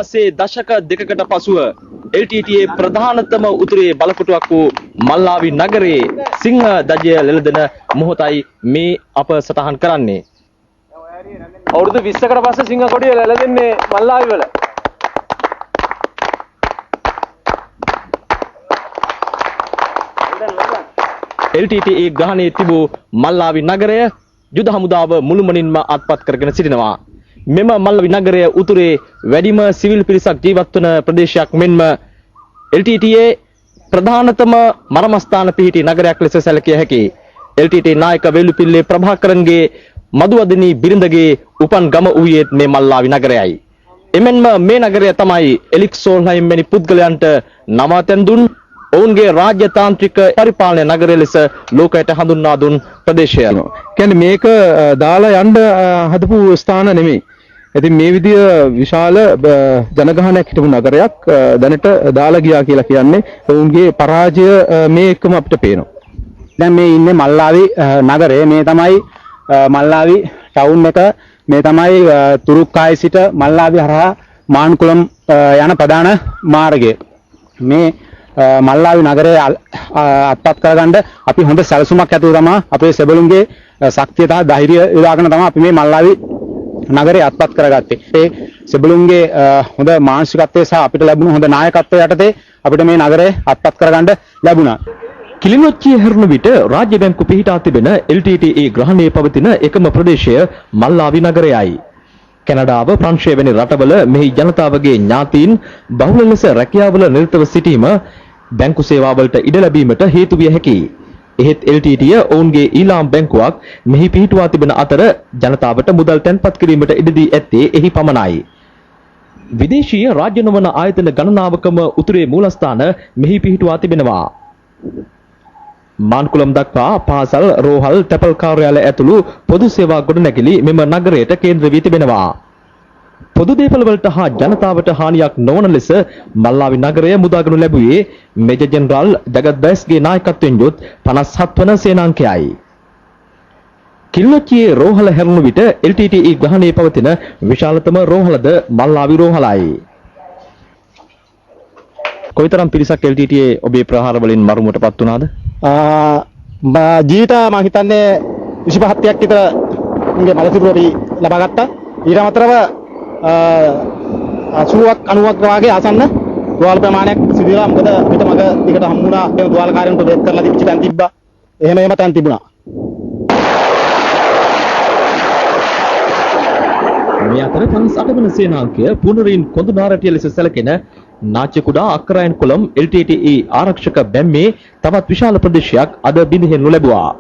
ඉතිහාසයේ දශක දෙකකට පසුව LTTA ප්‍රධානතම උතුරේ බලකොටුවක් වූ මල්ලාවි නගරයේ සිංහ දජය ලෙලදෙන මොහොතයි මේ අප සටහන් කරන්නේ. අවුරුදු 20කට පස්සේ සිංහ කොඩිය ලැලෙන්නේ මල්ලාවි වල. LTTA ග්‍රහණයේ තිබූ මල්ලාවි නගරය යුද හමුදාව මුළුමනින්ම අත්පත් කරගෙන සිටිනවා. මෙම මල්ලාවි නගරය උතුරේ වැඩිම සිවිල් පිරිසක් ජීවත් වන ප්‍රදේශයක් මෙන්ම LTTA ප්‍රධානතම මරමස්ථාන පිහිටි නගරයක් ලෙස සැලකිය හැකියි. LTTA නායක වේලුපිල්ලේ ප්‍රභාකරන්ගේ මදුවදනී බිරිඳගේ උපන් ගම වූයේ මේ මල්ලාවි නගරයයි. එමෙන්ම මේ නගරය තමයි එලික් සෝල්හයිම් වැනි පුද්ගලයන්ට නවාතැන් දුන් ඔවුන්ගේ රාජ්‍යතාන්ත්‍රික පරිපාලන නගරය ලෙස ලෝකයට හඳුන්වා දුන් ප්‍රදේශය. කියන්නේ මේක දාලා යන්න හදපු ස්ථාන නෙමෙයි. ඉතින් මේ විදිය විශාල ජනගහනයක් හිටපු නගරයක් දැනට දාලා ගියා කියලා කියන්නේ ඔවුන්ගේ පරාජය මේ එකම අපිට පේනවා. දැන් මේ ඉන්නේ මල්ලාවි නගරය. මේ තමයි මල්ලාවි ටවුන් එක. මේ තමයි තුරුක්කායි සිට මල්ලාවි හරහා මාන්කුලම් යන ප්‍රධාන මාර්ගය. මේ මල්ලාවි නගරය අත්පත් කරගන්න අපි හොඳ සැලසුමක් ඇතුව තමයි අපේ සෙබළුන්ගේ ශක්තිය සහ ධෛර්යය යොදාගෙන තමයි අපි මේ මල්ලාවි නගරය අත්පත් කරගත්තේ. ඒ සෙබළුන්ගේ හොඳ මානසිකත්වය සහ අපිට ලැබුණු හොඳ නායකත්වය යටතේ අපිට මේ නගරය අත්පත් කරගන්න ලැබුණා. කිලිනොච්චිය හැරුණු විට රාජ්‍ය බැංකු පිහිටා තිබෙන LTTA ග්‍රහණයේ පවතින එකම ප්‍රදේශය මල්ලාවි නගරයයි. කැනඩාව, ප්‍රංශය වැනි රටවල මෙහි ජනතාවගේ ඥාතීන් බහුල ලෙස රැකියාවල නිරතව සිටීම බැංකු සේවාවලට ඉඩ ලැබීමට හේතු විය හැකියි. එහෙත් LTTA ඔවුන්ගේ ඊළාම් බැංකුවක් මෙහි පිහිටුවා තිබෙන අතර ජනතාවට මුදල් තැන්පත් කිරීමට ඉඩ දී ඇත්තේ එහි පමණයි. විදේශීය රාජ්‍ය නොවන ආයතන ගණනාවකම උතුරේ මූලස්ථාන මෙහි පිහිටුවා තිබෙනවා. මාන්කුලම් දක්වා පාසල්, රෝහල්, තැපල් කාර්යාලය ඇතුළු පොදු සේවා ගොඩනැගිලි මෙම නගරයට කේන්ද්‍ර වී තිබෙනවා. පොදු දේපළ වලට හා ජනතාවට හානියක් නොවන ලෙස මල්ලාවි නගරය මුදාගනු ලැබුවේ මේජර් ජෙනරාල් ජගත් බෑස්ගේ නායකත්වයෙන් යුත් 57 වන සේනාංකයයි. කිලිනොච්චියේ රෝහල හැරුණු විට LTTA ග්‍රහණයේ පවතින විශාලතම රෝහලද මල්ලාවි රෝහලයි. කොයිතරම් පිරිසක් LTTA ඔබේ ප්‍රහාර වලින් මරුමුවටපත් වුණාද? ජීවිත මම හිතන්නේ 25ක් විතර මගේ මලසිරුර අපි ලබා ගත්තා. ඊට අමතරව 80ක් 90ක් වගේ ආසන්න තුවාල ප්‍රමාණයක් සිදු වෙලා මොකද අපිට මග දිගට හම්බුණා කියන තුවාලකාරයන්ට බෙහෙත් කරලා තිබිච්ච තැන් තිබ්බා. එහෙම තැන් තිබුණා. මේ අතර 58 වන සේනාංකය පුනරින් කොඳුනාරටිය ලෙස සැලකෙන නාච්‍ය කුඩා අක්කරයන් කොළම් LTTA ආරක්ෂක බැම්මේ තවත් විශාල ප්‍රදේශයක් අද බිඳහෙනු ලැබුවා.